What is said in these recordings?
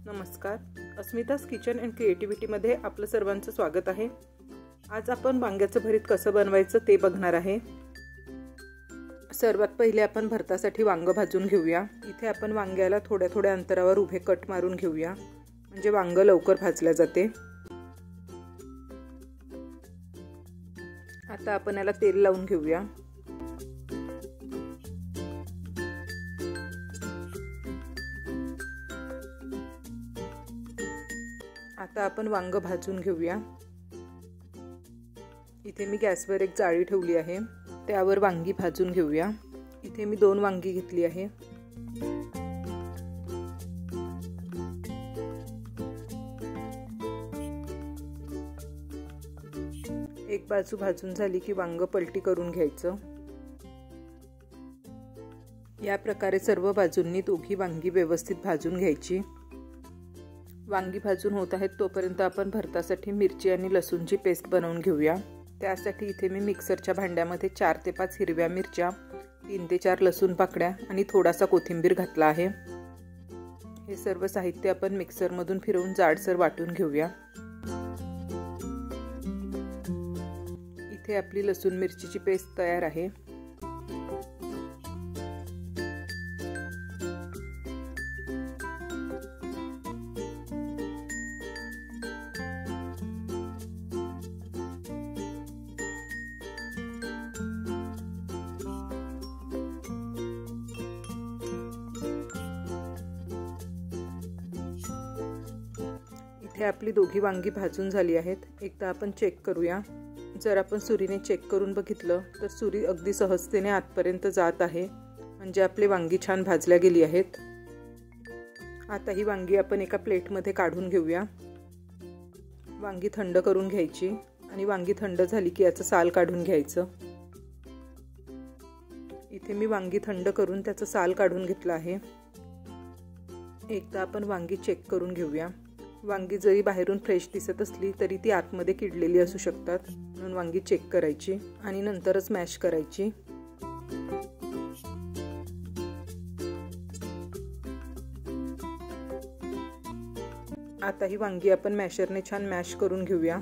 नमस्कार, अस्मिताज kitchen and क्रिएटिव्हिटीमध्ये आपलं सर्वांचं स्वागत आहे। आज आपण वांग्याचं भरीत कसं बनवायचं ते बघणार आहे। सर्वात पहिले आपण भरतासाठी वांग भाजून घेऊया। इथे आपण वांग्याला थोड्या थोड्या अंतरावर उभे कट मारून घेऊया, म्हणजे वांग लवकर भाजले जाते। आता आपण याला तेल लावून घेऊया। आता आपण वांग भाजून घेऊया। इथे मी गॅसवर एक जाळी ठेवली आहे, त्यावर वांगी भाजून घेऊया। इथे मी 2 वांगी घेतली आहे। एक बाजू भाजून झाली की वांग पलटी करून घ्यायचं। या प्रकारे सर्व बाजूंनी दोघी वांगी व्यवस्थित भाजून घ्यायची। वांगी भाजून होत आहेत तोपर्यंत आपण भरतासाठी मिरची आणि लसूणची पेस्ट बनवून घेऊया। त्यासाठी इथे मी मिक्सरच्या भांड्यामध्ये 4 ते 5 हिरव्या मिरच्या, 3 ते 4 लसूण पाकळ्या आणि थोडासा कोथिंबीर घातला आहे। हे सर्व साहित्य आपण मिक्सरमधून फिरवून जाडसर वाटून घेऊया। इथे आपली लसूण मिरचीची पेस्ट तयार आहे। इथे आपली दोघी वांगी भाजून झाली आहेत। एकदा आपण चेक करूया। जर आपण सुरीने चेक करून बघितलं तर सुरी अगदी सहजतेने आतपर्यंत जात आहे, म्हणजे आपली वांगी छान भाजल्या गेली आहेत। आता ही वांगी आपण एका प्लेटमध्ये काढून घेऊया। वांगी थंड करून घ्यायची आणि वांगी थंड झाली की याचं साल काढून घ्यायचं। इथे मी वांगी थंड करून त्याचं साल काढून घेतलं आहे। एकदा आपण वांगी चेक करून घेऊया। वांगी जरी बाहेरून फ्रेश दिसत असली तरी ती आतमध्ये किडलेली असू शकतात, म्हणून वांगी चेक करायची आणि नंतरच मॅश करायची। आता ही वांगी आपण मॅशरने छान मॅश करून घेऊया।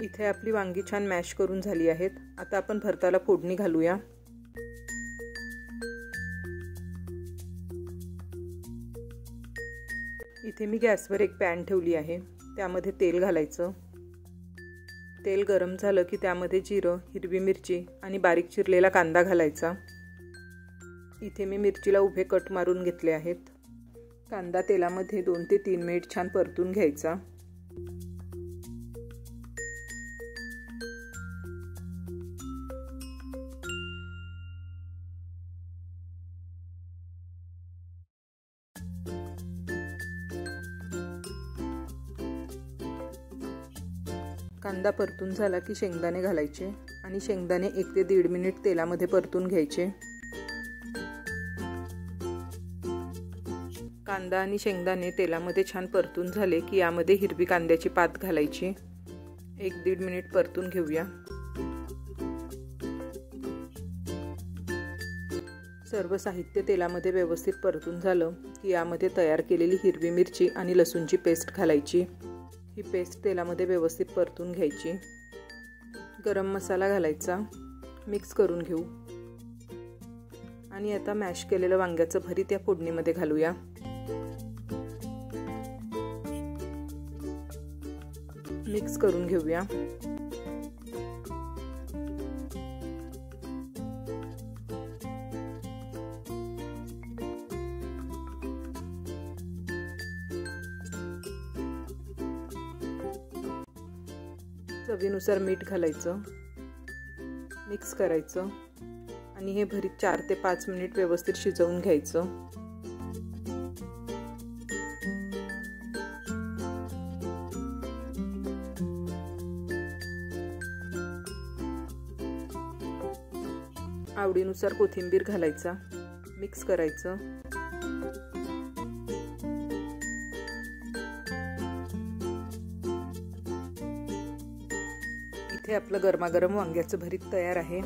इथे आपली वांगी छान मॅश करून झाली आहेत। आता आपण भरताला फोडणी घालूया। इथे मी गॅसवर एक पॅन ठेवली आहे, त्यामध्ये तेल घालायचं। तेल गरम झालं की त्यामध्ये जिरं, हिरवी मिरची आणि बारीक चिरलेला कांदा घालायचा। इथे मी मिरचीला उभे कट मारून घेतले आहेत। कांदा तेलामध्ये 2 ते 3 मिनिट छान परतून घ्यायचा। कांदा परतून झाला की शेंगदाणे घालायचे आणि शेंगदाणे 1 ते 1.5 मिनिट तेलामध्ये परतून घ्यायचे। कांदा आणि शेंगदाणे तेलामध्ये छान परतून झाले की यामध्ये हिरवी कांद्याची पात घालायची। 1 ते 1.5 मिनिट परतून घेऊया। सर्व साहित्य तेलामध्ये व्यवस्थित परतून झालं की यामध्ये तयार केलेली हिरवी मिरची आणि लसूणची पेस्ट घालायची। ही पेस्ट तेलामध्ये व्यवस्थित परतून घ्यायची। गरम मसाला घालायचा, मिक्स करून घेऊ आणि आता मॅश केलेलं वांग्याचं भरीत या फोडणीमध्ये घालूया। मिक्स करून घेऊया। चवीनुसार मीठ घालायचं, मिक्स करायचं आणि हे भरीत 4 ते 5 मिनिट व्यवस्थित शिजवून घ्यायचं। आवडीनुसार कोथिंबीर घालायचा, मिक्स करायचं। इथे आपलं गरमागरम वांग्याचं भरीत तयार आहे.